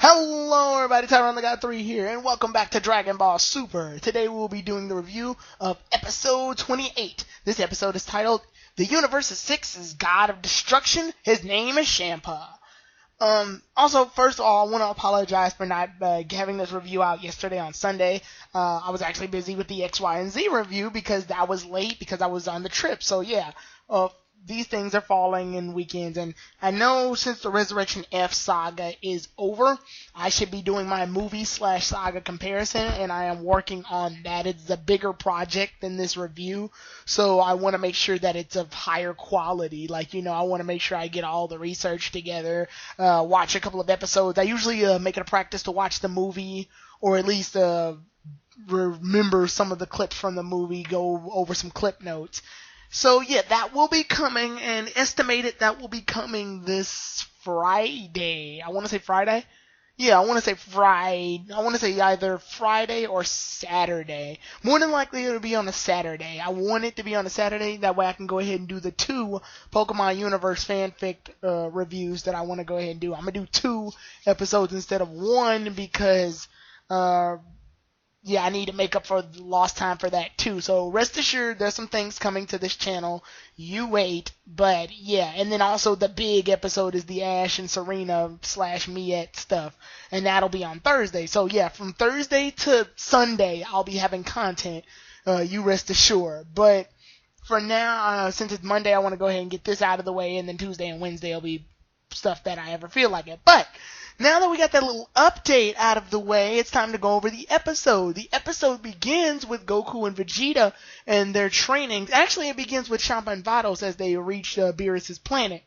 Hello everybody, Tyrone the God 3 here, and welcome back to Dragon Ball Super. Today we'll be doing the review of episode 28. This episode is titled, The Universe is Six's God of Destruction, His Name is Champa. Also, first of all, I want to apologize for not having this review out yesterday on Sunday. I was actually busy with the X, Y, and Z review because I was late because I was on the trip. So yeah, these things are falling in weekends, and I know since the Resurrection F saga is over, I should be doing my movie/saga comparison, and I am working on that. It's a bigger project than this review, so I want to make sure that it's of higher quality. Like, I want to make sure I get all the research together, watch a couple of episodes. I usually make it a practice to watch the movie, or at least remember some of the clips from the movie, go over some clip notes. So yeah, that will be coming, and estimated that will be coming this Friday. I want to say Friday? Yeah, I want to say Friday. I want to say either Friday or Saturday. More than likely it'll be on a Saturday. I want it to be on a Saturday, that way I can go ahead and do the 2 Pokemon Universe fanfic reviews that I want to go ahead and do. I'm going to do 2 episodes instead of 1 because yeah, I need to make up for lost time for that too. So rest assured, there's some things coming to this channel. You wait. But yeah, and then also the big episode is the Ash and Serena / Miette stuff, and that'll be on Thursday. So yeah, from Thursday to Sunday, I'll be having content. You rest assured. But for now, since it's Monday, I want to go ahead and get this out of the way, and then Tuesday and Wednesday will be stuff that I ever feel like it. But now that we got that little update out of the way, it's time to go over the episode. The episode begins with Goku and Vegeta and their training. Actually, it begins with Champa and Vados as they reach Beerus' planet.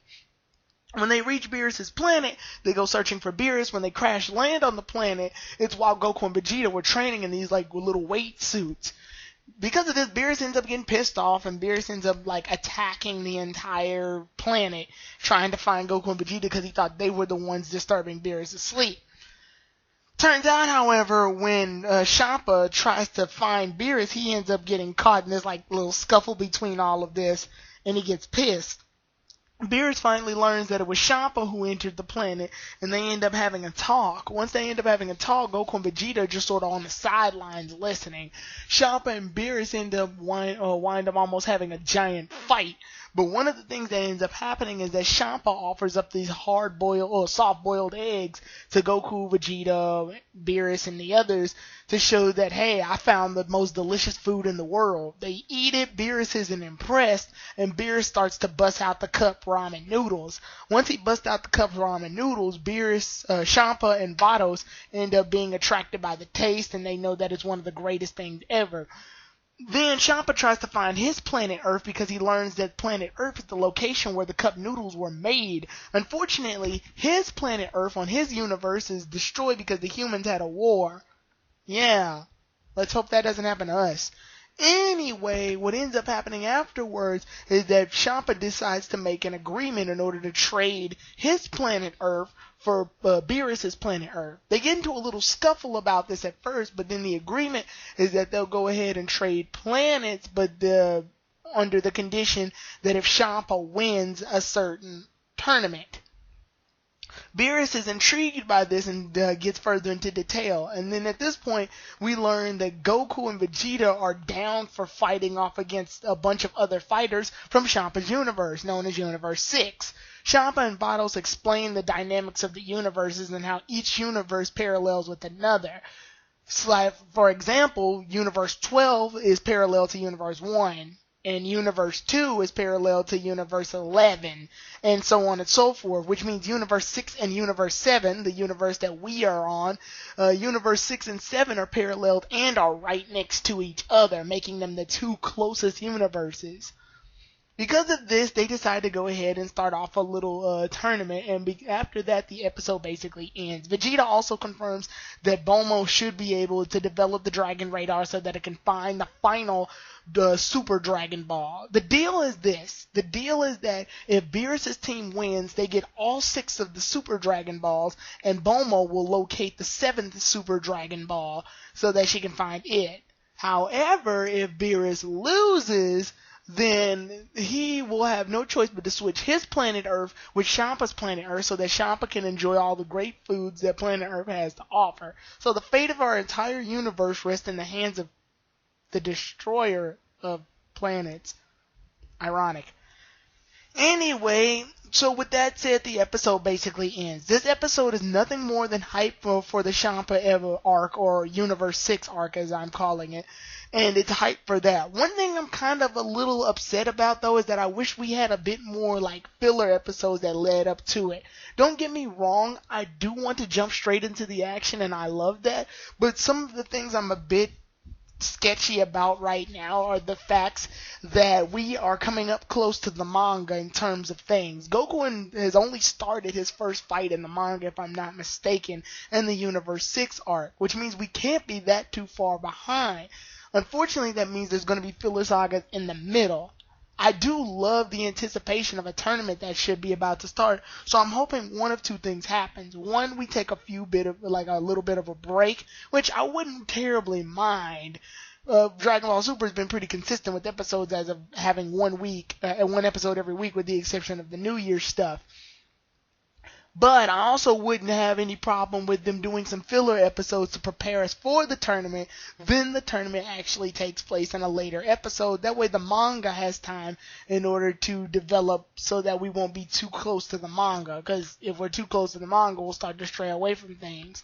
When they reach Beerus' planet, they go searching for Beerus. When they crash land on the planet, it's while Goku and Vegeta were training in these like little weight suits. Because of this, Beerus ends up getting pissed off, and Beerus ends up like attacking the entire planet, trying to find Goku and Vegeta because he thought they were the ones disturbing Beerus' sleep. Turns out, however, when Champa tries to find Beerus, he ends up getting caught in this like little scuffle between all of this, and he gets pissed. Beerus finally learns that it was Champa who entered the planet, and they end up having a talk. Once they end up having a talk, Goku and Vegeta are just sort of on the sidelines listening. Champa and Beerus end up wind up almost having a giant fight. But one of the things that ends up happening is that Champa offers up these hard-boiled or soft-boiled eggs to Goku, Vegeta, Beerus, and the others to show that, hey, I found the most delicious food in the world. They eat it, Beerus isn't impressed, and Beerus starts to bust out the cup ramen noodles. Once he busts out the cup ramen noodles, Beerus, Champa, and Vados end up being attracted by the taste, and they know that it's one of the greatest things ever. Then Champa tries to find his planet Earth because he learns that planet Earth is the location where the cup noodles were made. Unfortunately, his planet Earth on his universe is destroyed because the humans had a war. Yeah, let's hope that doesn't happen to us. Anyway, what ends up happening afterwards is that Champa decides to make an agreement in order to trade his planet Earth for Beerus' planet Earth. They get into a little scuffle about this at first, but then the agreement is that they'll go ahead and trade planets, but under the condition that if Champa wins a certain tournament. Beerus is intrigued by this and gets further into detail. And then at this point, we learn that Goku and Vegeta are down for fighting off against a bunch of other fighters from Champa's universe, known as Universe 6. Champa and Vados explain the dynamics of the universes and how each universe parallels with another. So, for example, Universe 12 is parallel to Universe 1. And Universe 2 is parallel to Universe 11, and so on and so forth, which means Universe 6 and Universe 7, the universe that we are on, Universe 6 and 7 are paralleled and are right next to each other, making them the 2 closest universes. Because of this, they decide to go ahead and start off a little tournament, and after that, the episode basically ends. Vegeta also confirms that Bulma should be able to develop the Dragon Radar so that it can find the final Super Dragon Ball. The deal is this. The deal is that if Beerus' team wins, they get all 6 of the Super Dragon Balls, and Bulma will locate the 7th Super Dragon Ball so that she can find it. However, if Beerus loses, then he will have no choice but to switch his planet Earth with Champa's planet Earth so that Champa can enjoy all the great foods that planet Earth has to offer. So the fate of our entire universe rests in the hands of the destroyer of planets. Ironic. Anyway, so with that said, the episode basically ends. This episode is nothing more than hype for the Champa arc, or Universe 6 arc as I'm calling it. And it's hype for that. One thing I'm kind of a little upset about, though, is that I wish we had a bit more, like, filler episodes that led up to it. Don't get me wrong, I do want to jump straight into the action, and I love that. But some of the things I'm a bit sketchy about right now are the facts that we are coming up close to the manga in terms of things. Goku has only started his first fight in the manga, if I'm not mistaken, in the Universe 6 arc, which means we can't be that too far behind. Unfortunately, that means there's going to be filler sagas in the middle. I do love the anticipation of a tournament that should be about to start, so I'm hoping one of two things happens. One, we take a little bit of a break, which I wouldn't terribly mind. Dragon Ball Super has been pretty consistent with episodes as of having one episode every week, with the exception of the New Year stuff. But I also wouldn't have any problem with them doing some filler episodes to prepare us for the tournament. Then the tournament actually takes place in a later episode. That way the manga has time in order to develop so that we won't be too close to the manga. Because if we're too close to the manga, we'll start to stray away from things.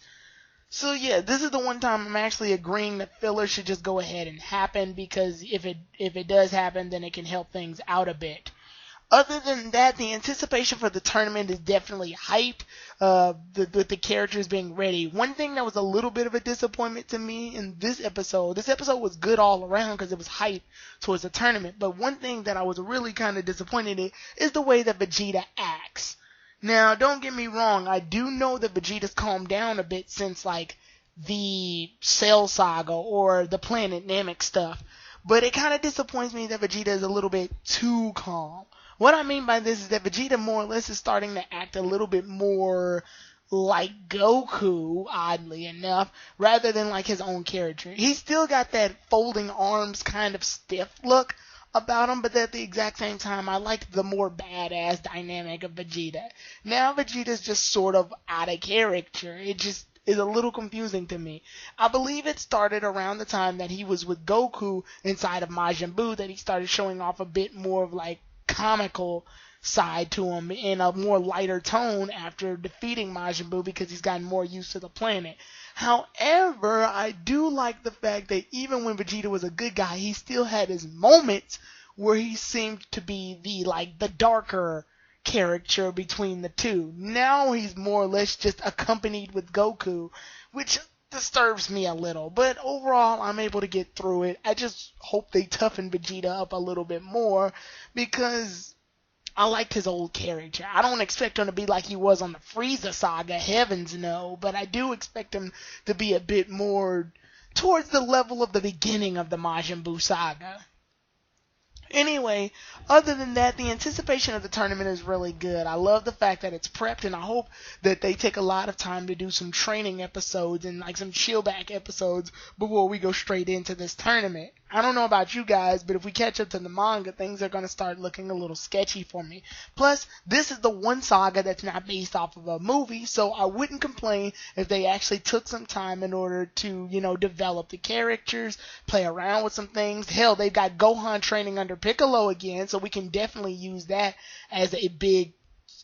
So yeah, this is the one time I'm actually agreeing that filler should just go ahead and happen. Because if it does happen, then it can help things out a bit. Other than that, the anticipation for the tournament is definitely hype, with the characters being ready. One thing that was a little bit of a disappointment to me in this episode was good all around because it was hype towards the tournament, but one thing that I was really kind of disappointed in is the way that Vegeta acts. Now, don't get me wrong, I do know that Vegeta's calmed down a bit since, like, the Cell Saga or the Planet Namek stuff, but it kind of disappoints me that Vegeta is a little bit too calm. What I mean by this is that Vegeta more or less is starting to act a little bit more like Goku, oddly enough, rather than like his own character. He's still got that folding arms kind of stiff look about him, but at the exact same time, I like the more badass dynamic of Vegeta. Now Vegeta's just sort of out of character. It just is a little confusing to me. I believe it started around the time that he was with Goku inside of Majin Buu that he started showing off a bit more of like comical side to him in a more lighter tone after defeating Majin Buu because he's gotten more used to the planet. However, I do like the fact that even when Vegeta was a good guy, he still had his moments where he seemed to be the darker character between the two. Now he's more or less just accompanied with Goku, which disturbs me a little, but overall I'm able to get through it. I just hope they toughen Vegeta up a little bit more because I liked his old character. I don't expect him to be like he was on the Frieza saga, heavens no, but I do expect him to be a bit more towards the level of the beginning of the Majin Buu saga. Anyway, other than that, the anticipation of the tournament is really good. I love the fact that it's prepped, and I hope that they take a lot of time to do some training episodes and like some chill back episodes before we go straight into this tournament. I don't know about you guys, but if we catch up to the manga, things are going to start looking a little sketchy for me. Plus, this is the one saga that's not based off of a movie, so I wouldn't complain if they actually took some time in order to, develop the characters, play around with some things. Hell, they've got Gohan training under Piccolo again, so we can definitely use that as a big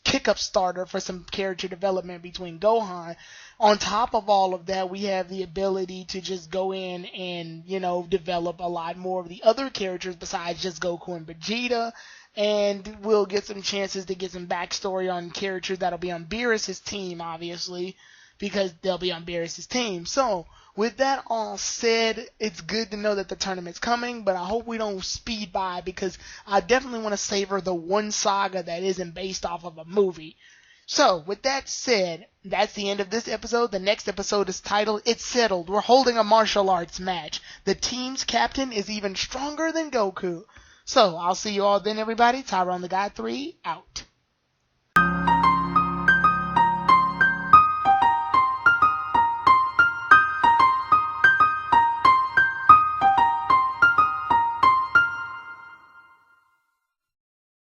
kick-up starter for some character development between Gohan. On top of all of that, we have the ability to just go in and, develop a lot more of the other characters besides just Goku and Vegeta. And we'll get some chances to get some backstory on characters that'll be on Beerus' team, obviously, because they'll be on Beerus' team. So, with that all said, it's good to know that the tournament's coming, but I hope we don't speed by because I definitely want to savor the one saga that isn't based off of a movie. So, with that said, that's the end of this episode. The next episode is titled, It's Settled. We're holding a martial arts match. The team's captain is even stronger than Goku. So, I'll see you all then, everybody. Tyrone the God 3, out.